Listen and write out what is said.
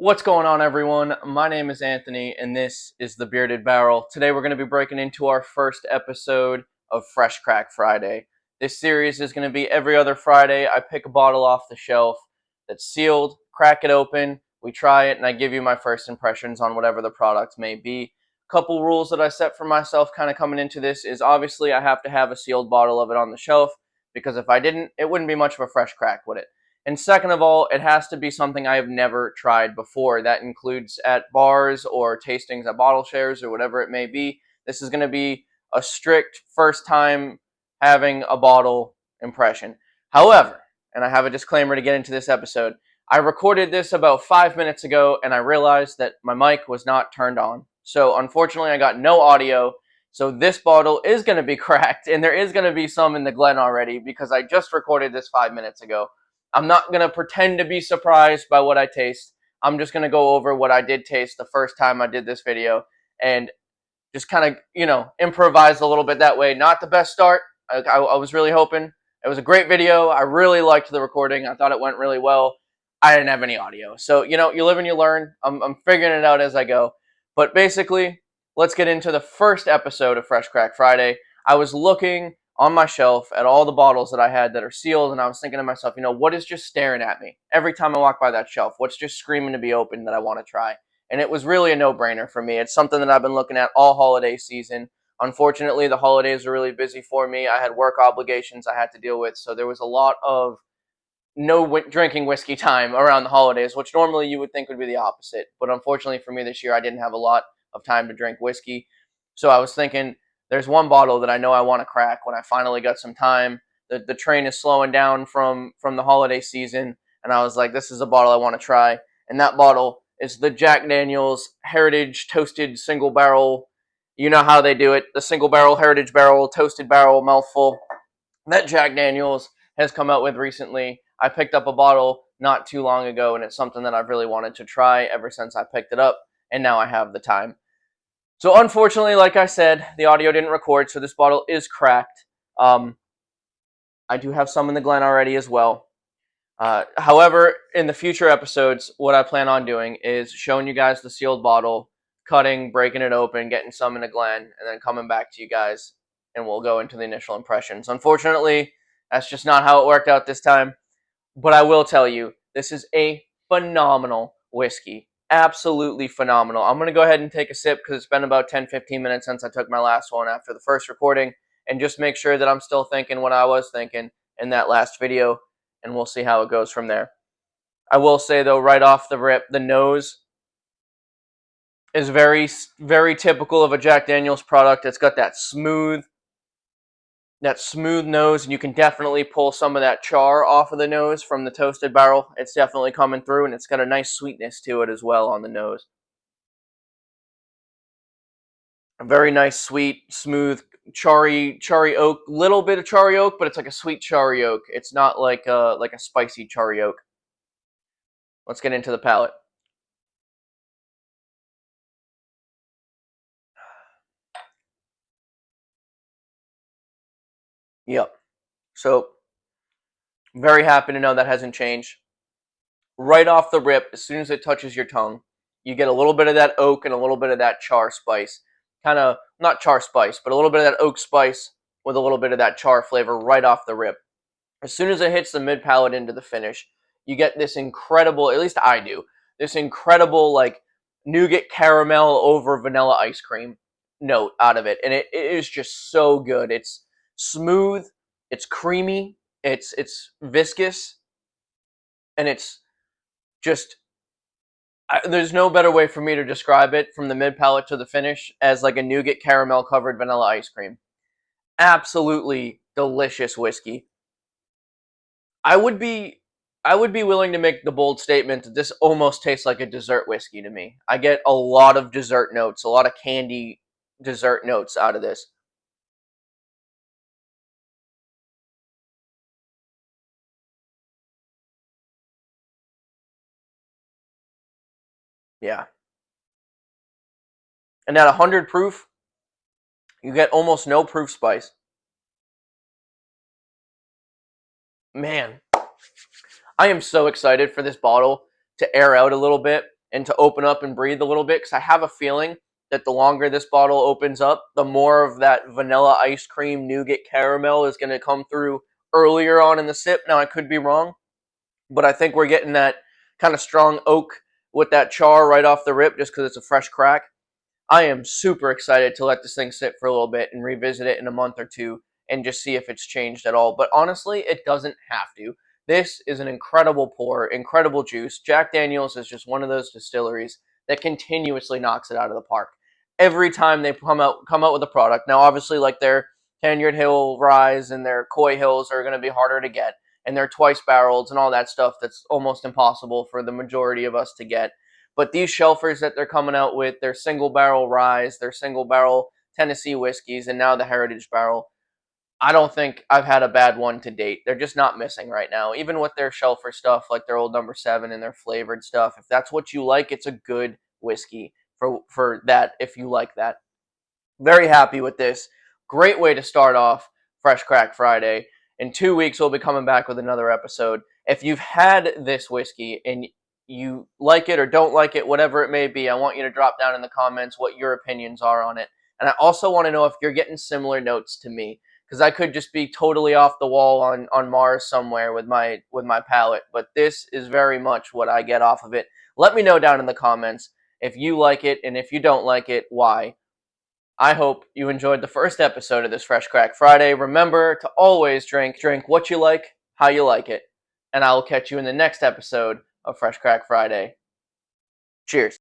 What's going on, everyone? My name is Anthony, and this is The Bearded Barrel. Today we're going to be breaking into our first episode of Fresh Crack Friday. This series is going to be every other Friday. I pick a bottle off the shelf that's sealed, crack it open, we try it, and I give you my first impressions on whatever the product may be. Couple rules that I set for myself kind of coming into this is obviously I have to have a sealed bottle of it on the shelf, because if I didn't, it wouldn't be much of a fresh crack, would it? And second of all, it has to be something I have never tried before. That includes at bars or tastings at bottle shares or whatever it may be. This is going to be a strict first time having a bottle impression. However, and I have a disclaimer to get into this episode, I recorded this about 5 minutes ago and I realized that my mic was not turned on. So unfortunately, I got no audio. So this bottle is going to be cracked and there is going to be some in the Glen already because I just recorded this 5 minutes ago. I'm not going to pretend to be surprised by what I taste. I'm just going to go over what I did taste the first time I did this video and just kind of, improvise a little bit that way. Not the best start. I was really hoping. It was a great video. I really liked the recording. I thought it went really well. I didn't have any audio. So, you live and you learn. I'm figuring it out as I go. But basically, let's get into the first episode of Fresh Crack Friday. I was looking on my shelf at all the bottles that I had that are sealed, and I was thinking to myself, what is just staring at me every time I walk by that shelf? What's just screaming to be open that I want to try? And it was really a no-brainer for me. It's something that I've been looking at all holiday season. Unfortunately, the holidays were really busy for me. I had work obligations I had to deal with, so there was a lot of no drinking whiskey time around the holidays, which normally you would think would be the opposite. But unfortunately for me this year, I didn't have a lot of time to drink whiskey. So I was thinking, there's one bottle that I know I want to crack when I finally got some time. The train is slowing down from the holiday season, and I was like, this is a bottle I want to try. And that bottle is the Jack Daniel's Heritage Toasted Single Barrel. You know how they do it, the single barrel, heritage barrel, toasted barrel, mouthful. That Jack Daniel's has come out with recently. I picked up a bottle not too long ago, and it's something that I've really wanted to try ever since I picked it up, and now I have the time. So unfortunately, like I said, the audio didn't record, so this bottle is cracked. I do have some in the Glen already as well. However, in the future episodes, what I plan on doing is showing you guys the sealed bottle, cutting, breaking it open, getting some in the Glen, and then coming back to you guys, and we'll go into the initial impressions. Unfortunately, that's just not how it worked out this time. But I will tell you, this is a phenomenal whiskey. Absolutely phenomenal. I'm going to go ahead and take a sip because it's been about 10-15 minutes since I took my last one after the first recording, and just make sure that I'm still thinking what I was thinking in that last video, and we'll see how it goes from there. I will say, though, right off the rip, the nose is very, very typical of a Jack Daniel's product. It's got that smooth nose, and you can definitely pull some of that char off of the nose from the toasted barrel. It's definitely coming through, and it's got a nice sweetness to it as well on the nose. A very nice, sweet, smooth, charry oak. Little bit of charry oak, but it's like a sweet charry oak. It's not like a spicy charry oak. Let's get into the palate. Yep. So, very happy to know that hasn't changed. Right off the rip, as soon as it touches your tongue, you get a little bit of that oak and a little bit of that char spice. Kind of, not char spice, but a little bit of that oak spice with a little bit of that char flavor right off the rip. As soon as it hits the mid palate into the finish, you get this incredible, at least I do, this incredible like nougat caramel over vanilla ice cream note out of it. And it is just so good. It's smooth, it's creamy, it's viscous, and it's just there's no better way for me to describe it from the mid palate to the finish as like a nougat caramel covered vanilla ice cream. Absolutely delicious whiskey. I would be I would be willing to make the bold statement that this almost tastes like a dessert whiskey to me. I get a lot of dessert notes, a lot of candy dessert notes out of this. Yeah. And at 100 proof, you get almost no proof spice. Man, I am so excited for this bottle to air out a little bit and to open up and breathe a little bit, because I have a feeling that the longer this bottle opens up, the more of that vanilla ice cream nougat caramel is going to come through earlier on in the sip. Now, I could be wrong, but I think we're getting that kind of strong oak with that char right off the rip just because it's a fresh crack. I am super excited to let this thing sit for a little bit and revisit it in a month or two and just see if it's changed at all. But honestly, it doesn't have to. This is an incredible pour, incredible juice. Jack Daniels is just one of those distilleries that continuously knocks it out of the park. Every time they come out with a product. Now, obviously, like their Tenured Hill Rise and their Coy Hills are going to be harder to get, and their twice barrels and all that stuff that's almost impossible for the majority of us to get. But these shelfers that they're coming out with, their single barrel Rise, their single barrel Tennessee whiskeys, and now the Heritage Barrel, I don't think I've had a bad one to date. They're just not missing right now. Even with their shelfer stuff, like their Old Number 7 and their flavored stuff, if that's what you like, it's a good whiskey for that, if you like that. Very happy with this. Great way to start off Fresh Crack Friday. In 2 weeks, we'll be coming back with another episode. If you've had this whiskey and you like it or don't like it, whatever it may be, I want you to drop down in the comments what your opinions are on it. And I also want to know if you're getting similar notes to me, because I could just be totally off the wall on Mars somewhere with my palate. But this is very much what I get off of it. Let me know down in the comments if you like it, and if you don't like it, why. I hope you enjoyed the first episode of this Fresh Crack Friday. Remember to always drink what you like, how you like it. And I will catch you in the next episode of Fresh Crack Friday. Cheers.